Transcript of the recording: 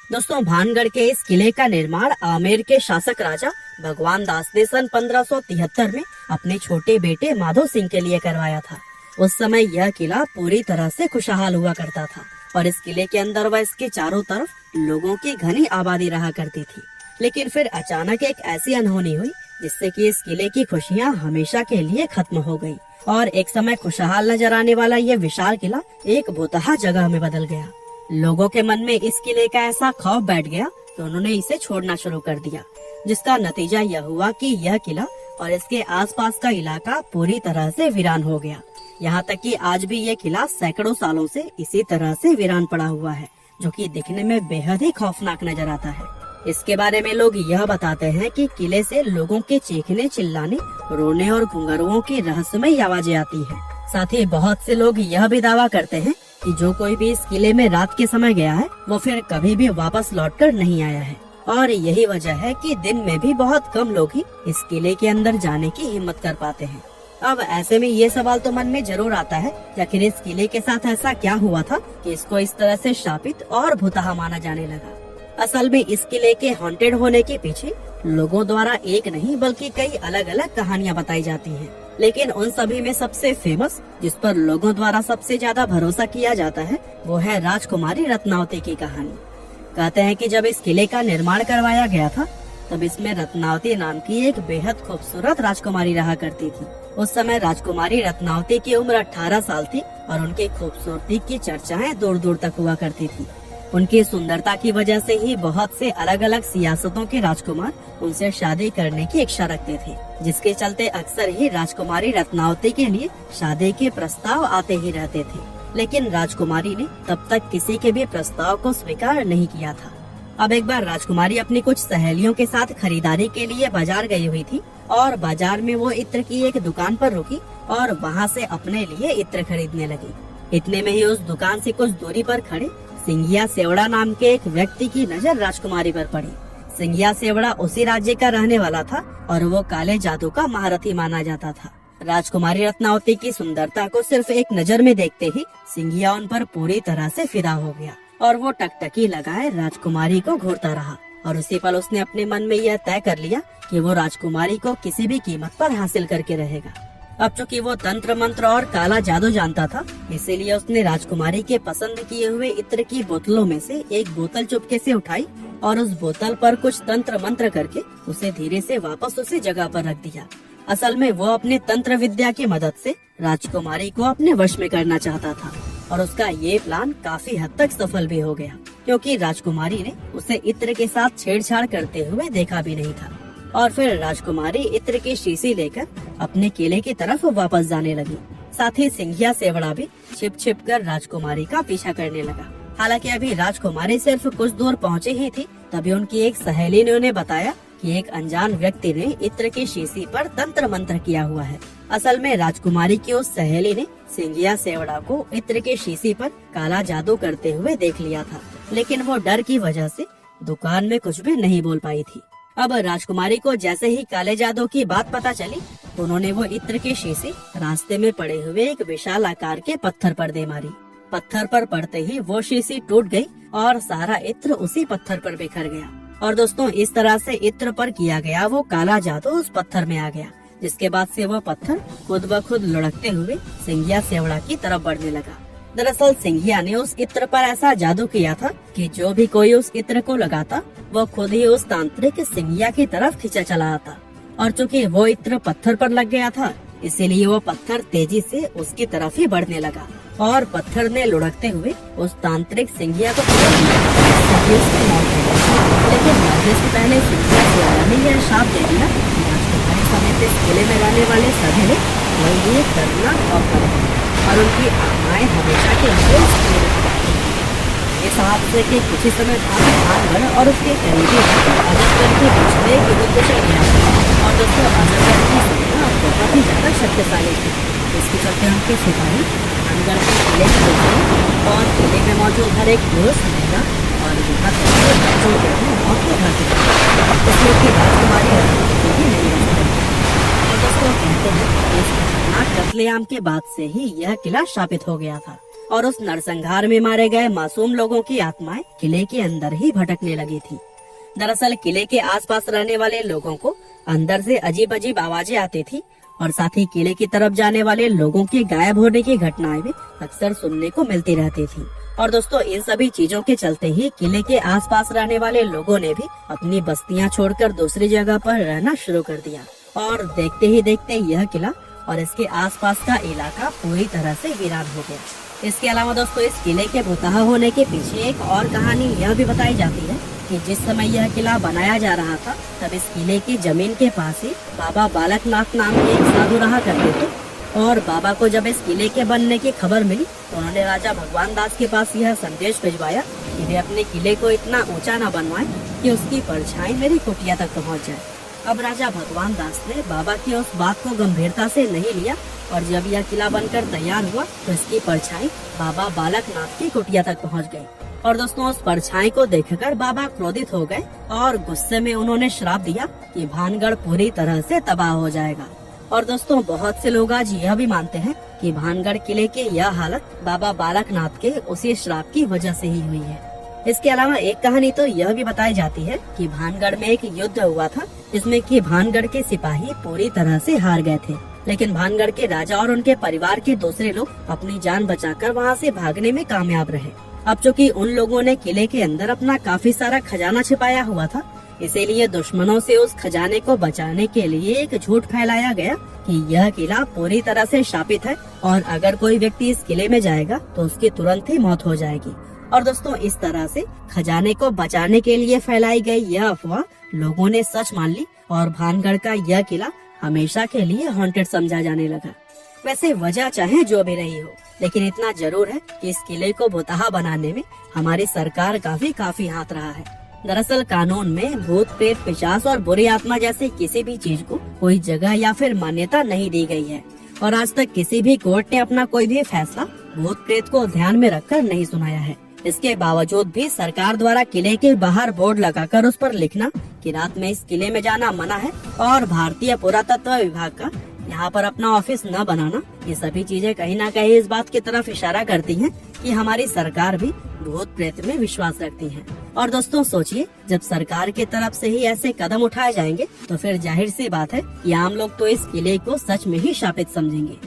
दोस्तों, भानगढ़ के इस किले का निर्माण आमेर के शासक राजा भगवान दास ने सन 1573 में अपने छोटे बेटे माधो सिंह के लिए करवाया था। उस समय यह किला पूरी तरह से खुशहाल हुआ करता था और इस किले के अंदर व इसके चारों तरफ लोगों की घनी आबादी रहा करती थी। लेकिन फिर अचानक एक ऐसी अनहोनी हुई जिससे कि इस किले की खुशियाँ हमेशा के लिए खत्म हो गयी और एक समय खुशहाल नजर आने वाला यह विशाल किला एक भुतहा जगह में बदल गया। लोगों के मन में इस किले का ऐसा खौफ बैठ गया कि उन्होंने इसे छोड़ना शुरू कर दिया, जिसका नतीजा यह हुआ कि यह किला और इसके आसपास का इलाका पूरी तरह से वीरान हो गया। यहाँ तक कि आज भी यह किला सैकड़ों सालों से इसी तरह से वीरान पड़ा हुआ है, जो कि दिखने में बेहद ही खौफनाक नजर आता है। इसके बारे में लोग यह बताते हैं कि किले से लोगों के चीखने, चिल्लाने, रोने और घुंघरुओं की रहस्यमयी आवाजें आती है। साथ ही बहुत से लोग यह भी दावा करते हैं कि जो कोई भी इस किले में रात के समय गया है वो फिर कभी भी वापस लौटकर नहीं आया है। और यही वजह है कि दिन में भी बहुत कम लोग ही इस किले के अंदर जाने की हिम्मत कर पाते हैं। अब ऐसे में ये सवाल तो मन में जरूर आता है कि आखिर इस किले के साथ ऐसा क्या हुआ था कि इसको इस तरह से शापित और भुतहा माना जाने लगा। असल में इस किले के हॉन्टेड होने के पीछे लोगों द्वारा एक नहीं बल्कि कई अलग अलग कहानियां बताई जाती हैं। लेकिन उन सभी में सबसे फेमस, जिस पर लोगों द्वारा सबसे ज्यादा भरोसा किया जाता है, वो है राजकुमारी रत्नावती की कहानी। कहते हैं कि जब इस किले का निर्माण करवाया गया था तब इसमें रत्नावती नाम की एक बेहद खूबसूरत राजकुमारी रहा करती थी। उस समय राजकुमारी रत्नावती की उम्र 18 साल थी और उनकी खूबसूरती की चर्चाएं दूर दूर तक हुआ करती थी। उनकी सुंदरता की वजह से ही बहुत से अलग अलग सियासतों के राजकुमार उनसे शादी करने की इच्छा रखते थे, जिसके चलते अक्सर ही राजकुमारी रत्नावती के लिए शादी के प्रस्ताव आते ही रहते थे। लेकिन राजकुमारी ने तब तक किसी के भी प्रस्ताव को स्वीकार नहीं किया था। अब एक बार राजकुमारी अपनी कुछ सहेलियों के साथ खरीदारी के लिए बाजार गई हुई थी और बाजार में वो इत्र की एक दुकान पर रुकी और वहाँ से अपने लिए इत्र खरीदने लगी। इतने में ही उस दुकान से कुछ दूरी पर खड़े सिंघिया सेवड़ा नाम के एक व्यक्ति की नजर राजकुमारी पर पड़ी। सिंघिया सेवड़ा उसी राज्य का रहने वाला था और वो काले जादू का महारथी माना जाता था। राजकुमारी रत्नावती की सुंदरता को सिर्फ एक नजर में देखते ही सिंघिया उन पर पूरी तरह से फिदा हो गया और वो टकटकी लगाए राजकुमारी को घूरता रहा। और उसी पल उसने अपने मन में यह तय कर लिया कि वो राजकुमारी को किसी भी कीमत पर हासिल करके रहेगा। अब चूंकि वो तंत्र मंत्र और काला जादू जानता था, इसीलिए उसने राजकुमारी के पसंद किए हुए इत्र की बोतलों में से एक बोतल चुपके से उठाई और उस बोतल पर कुछ तंत्र मंत्र करके उसे धीरे से वापस उसी जगह पर रख दिया। असल में वो अपने तंत्र विद्या की मदद से राजकुमारी को अपने वश में करना चाहता था और उसका ये प्लान काफी हद तक सफल भी हो गया, क्योंकि राजकुमारी ने उसे इत्र के साथ छेड़छाड़ करते हुए देखा भी नहीं था। और फिर राजकुमारी इत्र की शीशी लेकर अपने किले की तरफ वापस जाने लगी। साथ ही सिंघिया सेवड़ा भी छिप छिप कर राजकुमारी का पीछा करने लगा। हालांकि अभी राजकुमारी सिर्फ कुछ दूर पहुंची ही थी, तभी उनकी एक सहेली ने उन्हें बताया कि एक अनजान व्यक्ति ने इत्र की शीशी पर तंत्र मंत्र किया हुआ है। असल में राजकुमारी की उस सहेली ने सिंघिया सेवड़ा को इत्र की शीशी पर काला जादू करते हुए देख लिया था, लेकिन वो डर की वजह से दुकान में कुछ भी नहीं बोल पाई थी। अब राजकुमारी को जैसे ही काले जादू की बात पता चली, उन्होंने वो इत्र की शीशी रास्ते में पड़े हुए एक विशाल आकार के पत्थर पर दे मारी। पत्थर पर पड़ते ही वो शीशी टूट गई और सारा इत्र उसी पत्थर पर बिखर गया। और दोस्तों, इस तरह से इत्र पर किया गया वो काला जादू उस पत्थर में आ गया, जिसके बाद से वो पत्थर खुद ब खुद लुढ़कते हुए सिंघिया सेवड़ा की तरफ बढ़ने लगा। दरअसल सिंघिया ने उस इत्र पर ऐसा जादू किया था कि जो भी कोई उस इत्र को लगाता वो खुद ही उस तांत्रिक सिंघिया की तरफ खींचा चला आता। और चूंकि वो इत्र पत्थर पर लग गया था, इसीलिए वो पत्थर तेजी से उसकी तरफ ही बढ़ने लगा और पत्थर ने लुढ़कते हुए उस तांत्रिक सिंघिया को पकड़ लिया, जिससे उसकी मौत हो गई। लेकिन मरने से पहले सिंघिया सेवड़ा ने यह शाप दे दिया कि राजकुमारी समेत इस किले में रहने वाले सभी लोग वही एक दर्दनाक खौफ करेंगे और उनकी आत्माएं हमेशा के लिए इस किले में रहती हैं। इस हादसे के कुछ ही समय बाद भानगढ़ और उसके करीबी अजयगढ़ के बीच में एक युद्ध चल गया और दोस्तों, अजयगढ़ की सेना बहुत ही ज्यादा शक्तिशाली थी। इसके चलते उनके सिपाही भानगढ़ के किले में घुस और किले में मौजूद हर एक पुरुष, महिला और यहाँ तक कि बच्चों के भी मौत को घाटी इसलिए कि राजकुमारी रत्नावती भी नहीं बच पाई। और दोस्तों, कहते हैं इस खतरनाक कत्लेआम के बाद से ही यह किला शापित हो गया था और उस नरसंहार में मारे गए मासूम लोगों की आत्माएं किले के अंदर ही भटकने लगी थी। दरअसल किले के आसपास रहने वाले लोगों को अंदर से अजीब अजीब आवाजें आती थी और साथ ही किले की तरफ जाने वाले लोगों के गायब होने की घटनाएं भी अक्सर सुनने को मिलती रहती थी। और दोस्तों, इन सभी चीजों के चलते ही किले के आसपास रहने वाले लोगों ने भी अपनी बस्तियां छोड़कर दूसरी जगह पर रहना शुरू कर दिया और देखते ही देखते यह किला और इसके आसपास का इलाका पूरी तरह से वीरान हो गया। इसके अलावा दोस्तों, इस किले के भुतहा होने के पीछे एक और कहानी यह भी बताई जाती है कि जिस समय यह किला बनाया जा रहा था तब इस किले की जमीन के पास ही बाबा बालकनाथ नाम के एक साधु रहा करते थे और बाबा को जब इस किले के बनने की खबर मिली तो उन्होंने राजा भगवान दास के पास यह संदेश भिजवाया कि वे अपने किले को इतना ऊंचा न बनवाएं कि उसकी परछाई मेरी कुटिया तक पहुंच जाए। अब राजा भगवान दास ने बाबा की उस बात को गंभीरता से नहीं लिया और जब यह किला बनकर तैयार हुआ तो इसकी परछाई बाबा बालकनाथ की कुटिया तक पहुंच गई। और दोस्तों, उस परछाई को देखकर बाबा क्रोधित हो गए और गुस्से में उन्होंने श्राप दिया कि भानगढ़ पूरी तरह से तबाह हो जाएगा। और दोस्तों, बहुत से लोग आज यह भी मानते हैं कि भानगढ़ किले की यह हालत बाबा बालकनाथ के उसी श्राप की वजह से ही हुई है। इसके अलावा एक कहानी तो यह भी बताई जाती है कि भानगढ़ में एक युद्ध हुआ था जिसमें कि भानगढ़ के सिपाही पूरी तरह से हार गए थे, लेकिन भानगढ़ के राजा और उनके परिवार के दूसरे लोग अपनी जान बचाकर वहां से भागने में कामयाब रहे। अब चूँकि उन लोगों ने किले के अंदर अपना काफी सारा खजाना छिपाया हुआ था, इसीलिए दुश्मनों से उस खजाने को बचाने के लिए एक झूठ फैलाया गया कि यह किला पूरी तरह से शापित है और अगर कोई व्यक्ति इस किले में जाएगा तो उसकी तुरंत ही मौत हो जाएगी। और दोस्तों, इस तरह से खजाने को बचाने के लिए फैलाई गई यह अफवाह लोगों ने सच मान ली और भानगढ़ का यह किला हमेशा के लिए हॉन्टेड समझा जाने लगा। वैसे वजह चाहे जो भी रही हो, लेकिन इतना जरूर है कि इस किले को भुतहा बनाने में हमारी सरकार का भी काफी हाथ रहा है। दरअसल कानून में भूत प्रेत पिशाच और बुरी आत्मा जैसी किसी भी चीज को कोई जगह या फिर मान्यता नहीं दी गई है और आज तक किसी भी कोर्ट ने अपना कोई भी फैसला भूत प्रेत को ध्यान में रखकर नहीं सुनाया है। इसके बावजूद भी सरकार द्वारा किले के बाहर बोर्ड लगाकर उस पर लिखना कि रात में इस किले में जाना मना है और भारतीय पुरातत्व विभाग का यहाँ पर अपना ऑफिस न बनाना, ये सभी चीजें कहीं ना कहीं इस बात की तरफ इशारा करती हैं कि हमारी सरकार भी भूत प्रेत में विश्वास रखती है। और दोस्तों सोचिए, जब सरकार की तरफ से ही ऐसे कदम उठाए जाएंगे तो फिर जाहिर सी बात है कि आम लोग तो इस किले को सच में ही शापित समझेंगे।